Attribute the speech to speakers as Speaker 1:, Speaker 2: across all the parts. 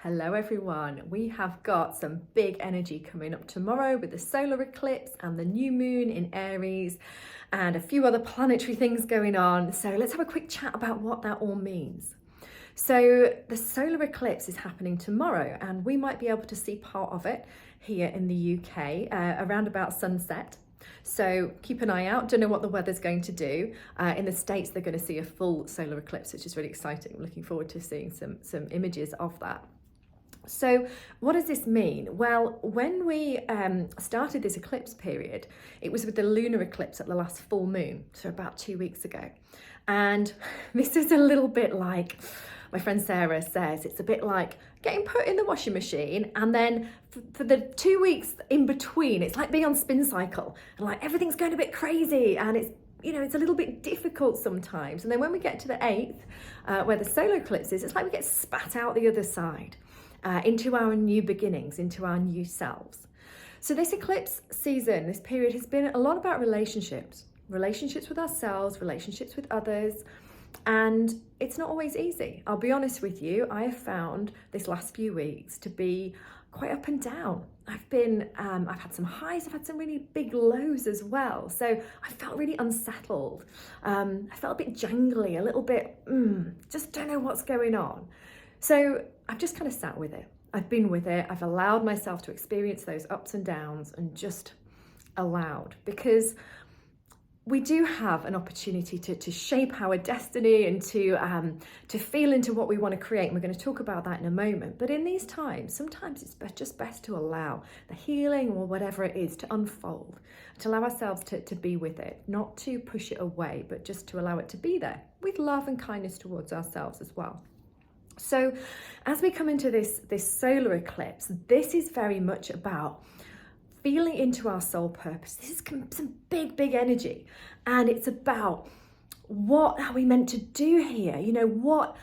Speaker 1: Hello everyone, we have got some big energy coming up tomorrow with the solar eclipse and the new moon in Aries and a few other planetary things going on. So let's have a quick chat about what that all means. So the solar eclipse is happening tomorrow and we might be able to see part of it here in the UK around about sunset. So keep an eye out. Don't know what the weather's going to do. In the States, they're going to see a full solar eclipse, which is really exciting. I'm looking forward to seeing some images of that. So what does this mean? Well, when we started this eclipse period, it was with the lunar eclipse at the last full moon, so about 2 weeks ago. And this is a little bit like, my friend Sarah says, it's a bit like getting put in the washing machine and then for the 2 weeks in between, it's like being on spin cycle and like everything's going a bit crazy and it's a little bit difficult sometimes. And then when we get to the 8th, where the solar eclipse is, it's like we get spat out the other side. Into our new beginnings, into our new selves. So this eclipse season, this period has been a lot about relationships with ourselves, relationships with others, and it's not always easy. I'll be honest with you, I have found this last few weeks to be quite up and down. I've had some highs, I've had some really big lows as well. So I felt really unsettled. I felt a bit jangly, a little bit, just don't know what's going on. So I've just kind of sat with it. I've been with it. I've allowed myself to experience those ups and downs and just allowed, because we do have an opportunity to shape our destiny and to feel into what we want to create. And we're going to talk about that in a moment. But in these times, sometimes it's just best to allow the healing or whatever it is to unfold, to allow ourselves to be with it, not to push it away, but just to allow it to be there with love and kindness towards ourselves as well. So as we come into this solar eclipse, this is very much about feeling into our soul purpose. This is some big energy, and it's about what are we meant to do here? You know, what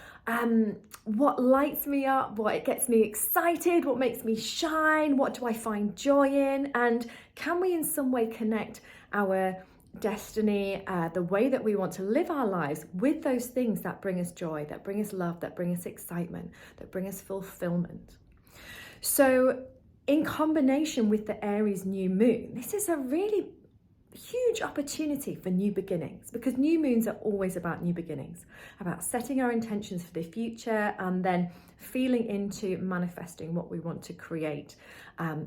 Speaker 1: lights me up, what gets me excited, what makes me shine, what do I find joy in, and can we in some way connect our destiny, the way that we want to live our lives with those things that bring us joy, that bring us love, that bring us excitement, that bring us fulfillment. So in combination with the Aries new moon, this is a really huge opportunity for new beginnings, because new moons are always about new beginnings, about setting our intentions for the future and then feeling into manifesting what we want to create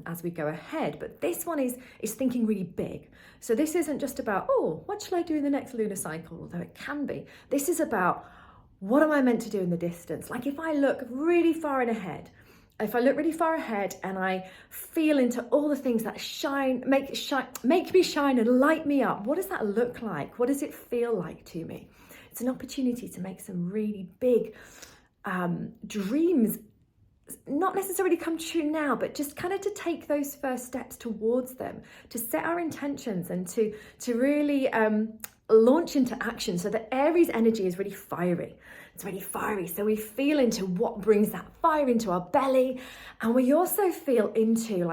Speaker 1: as we go ahead. But this one is thinking really big. So this isn't just about, oh, what shall I do in the next lunar cycle? Although it can be. This is about, what am I meant to do in the distance? Like if I look really far ahead and I feel into all the things that make me shine and light me up, what does that look like? What does it feel like to me? It's an opportunity to make some really big dreams not necessarily come true now, but just kind of to take those first steps towards them, to set our intentions and to really launch into action. So the Aries energy is really fiery. It's really fiery. So we feel into what brings that fire into our belly. And we also feel into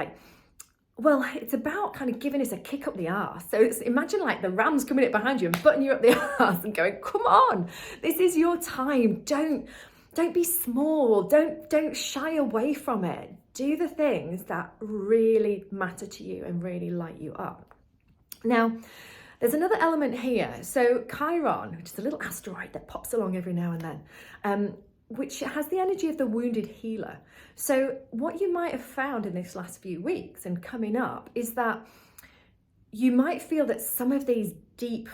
Speaker 1: it's about kind of giving us a kick up the arse. So imagine like the ram's coming up behind you and butting you up the arse and going, come on, this is your time. Don't be small. Don't shy away from it. Do the things that really matter to you and really light you up. Now, there's another element here. So Chiron, which is a little asteroid that pops along every now and then, which has the energy of the wounded healer. So what you might have found in this last few weeks and coming up is that you might feel that some of these deep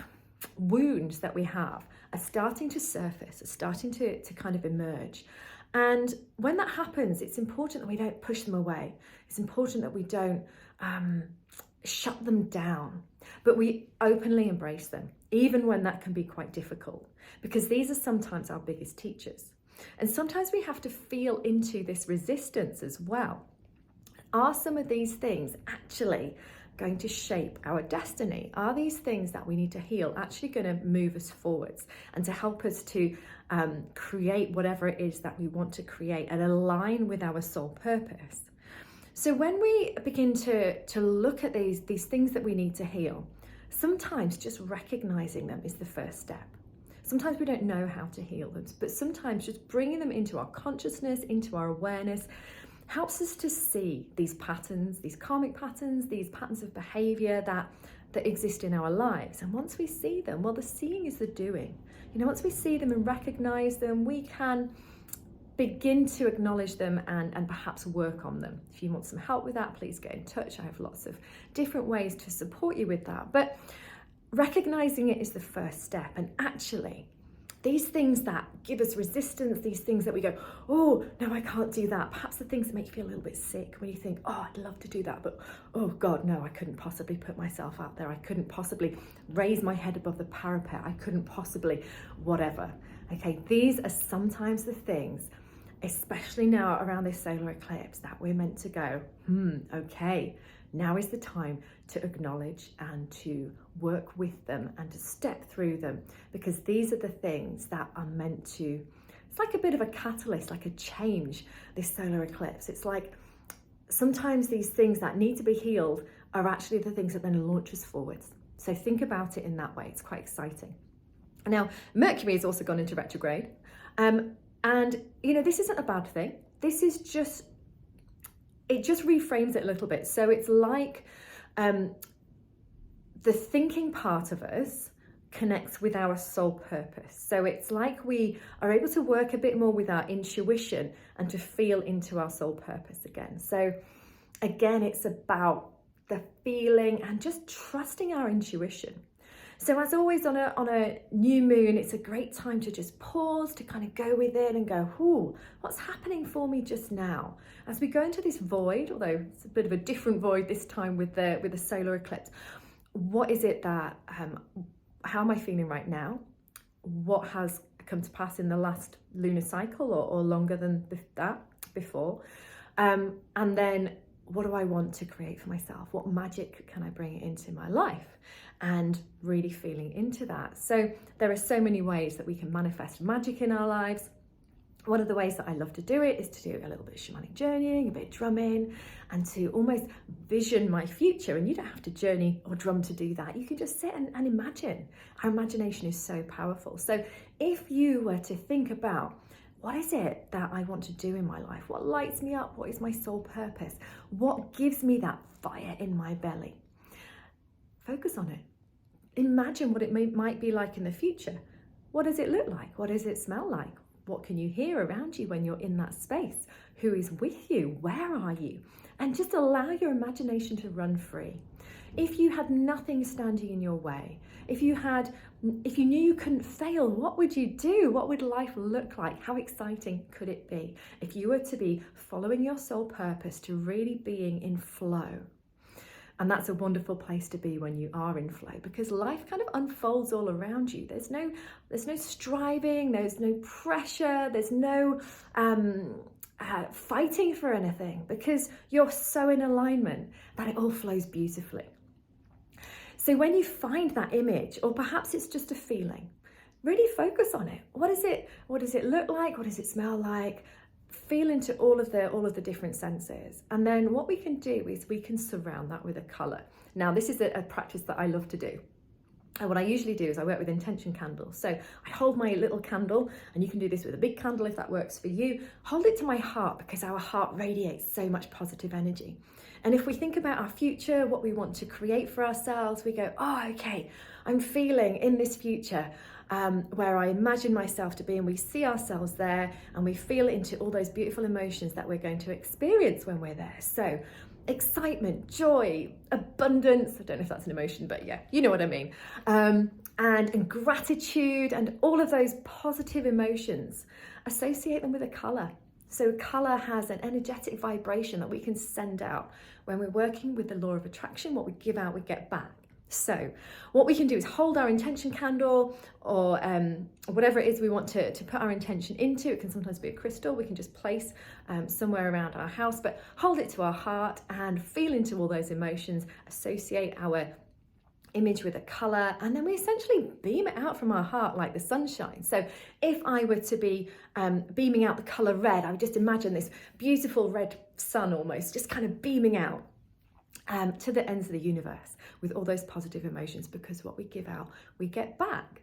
Speaker 1: wounds that we have are starting to surface, are starting to kind of emerge. And when that happens, it's important that we don't push them away. It's important that we don't shut them down, but we openly embrace them, even when that can be quite difficult, because these are sometimes our biggest teachers. And sometimes we have to feel into this resistance as well. Are some of these things actually going to shape our destiny? Are these things that we need to heal actually going to move us forwards and to help us to create whatever it is that we want to create and align with our soul purpose? So when we begin to look at these things that we need to heal, sometimes just recognizing them is the first step. Sometimes we don't know how to heal them, but sometimes just bringing them into our consciousness, into our awareness, helps us to see these patterns, these karmic patterns, these patterns of behavior that exist in our lives. And once we see them, well, the seeing is the doing. You know, once we see them and recognize them, we can begin to acknowledge them and perhaps work on them. If you want some help with that, please get in touch. I have lots of different ways to support you with that. But recognizing it is the first step. And actually, these things that give us resistance, these things that we go, oh, no, I can't do that. Perhaps the things that make you feel a little bit sick when you think, oh, I'd love to do that, but oh God, no, I couldn't possibly put myself out there. I couldn't possibly raise my head above the parapet. I couldn't possibly whatever. Okay, these are sometimes the things, especially now around this solar eclipse, that we're meant to go, okay, now is the time to acknowledge and to work with them and to step through them, because these are the things that are meant to, it's like a bit of a catalyst, like a change, this solar eclipse. It's like sometimes these things that need to be healed are actually the things that then launch us forwards. So think about it in that way. It's quite exciting. Now, Mercury has also gone into retrograde. And, you know, this isn't a bad thing. This is just, it just reframes it a little bit. So it's like the thinking part of us connects with our soul purpose. So it's like we are able to work a bit more with our intuition and to feel into our soul purpose again. So again, it's about the feeling and just trusting our intuition. So as always on a new moon, it's a great time to just pause, to kind of go within and go, ooh, what's happening for me just now? As we go into this void, although it's a bit of a different void this time with the solar eclipse, what is it that, how am I feeling right now? What has come to pass in the last lunar cycle or longer than that before? And then what do I want to create for myself? What magic can I bring into my life? And really feeling into that. So there are so many ways that we can manifest magic in our lives. One of the ways that I love to do it is to do a little bit of shamanic journeying, a bit of drumming, and to almost vision my future. And you don't have to journey or drum to do that. You can just sit and imagine. Our imagination is so powerful. So if you were to think about, what is it that I want to do in my life? What lights me up? What is my soul purpose? What gives me that fire in my belly? Focus on it. Imagine what it might be like in the future. What does it look like? What does it smell like? What can you hear around you when you're in that space? Who is with you? Where are you? And just allow your imagination to run free. If you had nothing standing in your way, if you knew you couldn't fail, what would you do? What would life look like? How exciting could it be if you were to be following your soul purpose, to really being in flow? And that's a wonderful place to be when you are in flow, because life kind of unfolds all around you. There's no striving, there's no pressure, there's no fighting for anything, because you're so in alignment that it all flows beautifully. So when you find that image, or perhaps it's just a feeling, really focus on it. What does it look like? What does it smell like? Feel into all of the different senses. And then what we can do is we can surround that with a color. Now, this is a practice that I love to do. And what I usually do is I work with intention candles. So I hold my little candle, and you can do this with a big candle if that works for you. Hold it to my heart, because our heart radiates so much positive energy. And if we think about our future, what we want to create for ourselves, we go, oh, okay, I'm feeling in this future where I imagine myself to be, and we see ourselves there, and we feel into all those beautiful emotions that we're going to experience when we're there. So excitement, joy, abundance, I don't know if that's an emotion, but yeah, you know what I mean. And gratitude, and all of those positive emotions, associate them with a color. So color has an energetic vibration that we can send out. When we're working with the law of attraction, what we give out, we get back. So what we can do is hold our intention candle, or whatever it is we want to put our intention into. It can sometimes be a crystal. We can just place somewhere around our house, but hold it to our heart and feel into all those emotions, associate our image with a color, and then we essentially beam it out from our heart like the sunshine. So if I were to be beaming out the color red, I would just imagine this beautiful red sun almost just kind of beaming out. to the ends of the universe with all those positive emotions, because what we give out, we get back.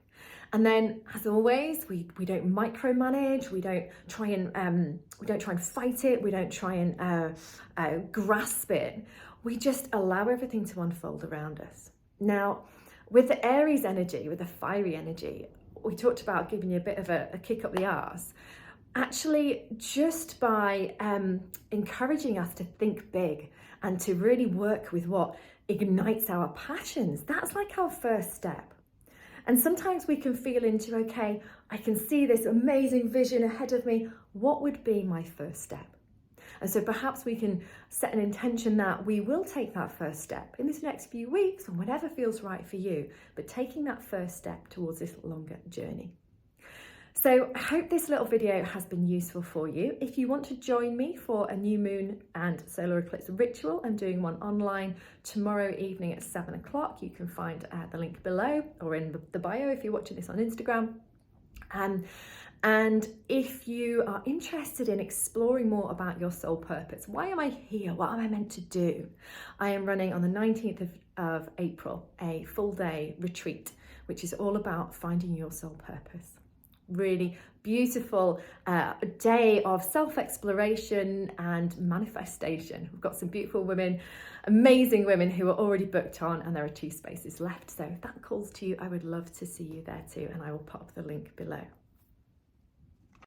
Speaker 1: And then, as always, we don't micromanage. We don't try and fight it. We don't try and grasp it. We just allow everything to unfold around us. Now, with the Aries energy, with the fiery energy, we talked about giving you a bit of a kick up the arse. Actually, just by encouraging us to think big and to really work with what ignites our passions, that's like our first step. And sometimes we can feel into, okay, I can see this amazing vision ahead of me. What would be my first step? And so perhaps we can set an intention that we will take that first step in this next few weeks or whatever feels right for you, but taking that first step towards this longer journey. So I hope this little video has been useful for you. If you want to join me for a new moon and solar eclipse ritual, I'm doing one online tomorrow evening at 7 o'clock. You can find the link below or in the bio if you're watching this on Instagram. And if you are interested in exploring more about your soul purpose, why am I here? What am I meant to do? I am running on the 19th of April, a full day retreat, which is all about finding your soul purpose. Really beautiful day of self-exploration and manifestation. We've got some beautiful women, amazing women who are already booked on, and there are 2 spaces left. So if that calls to you, I would love to see you there too, and I will pop the link below.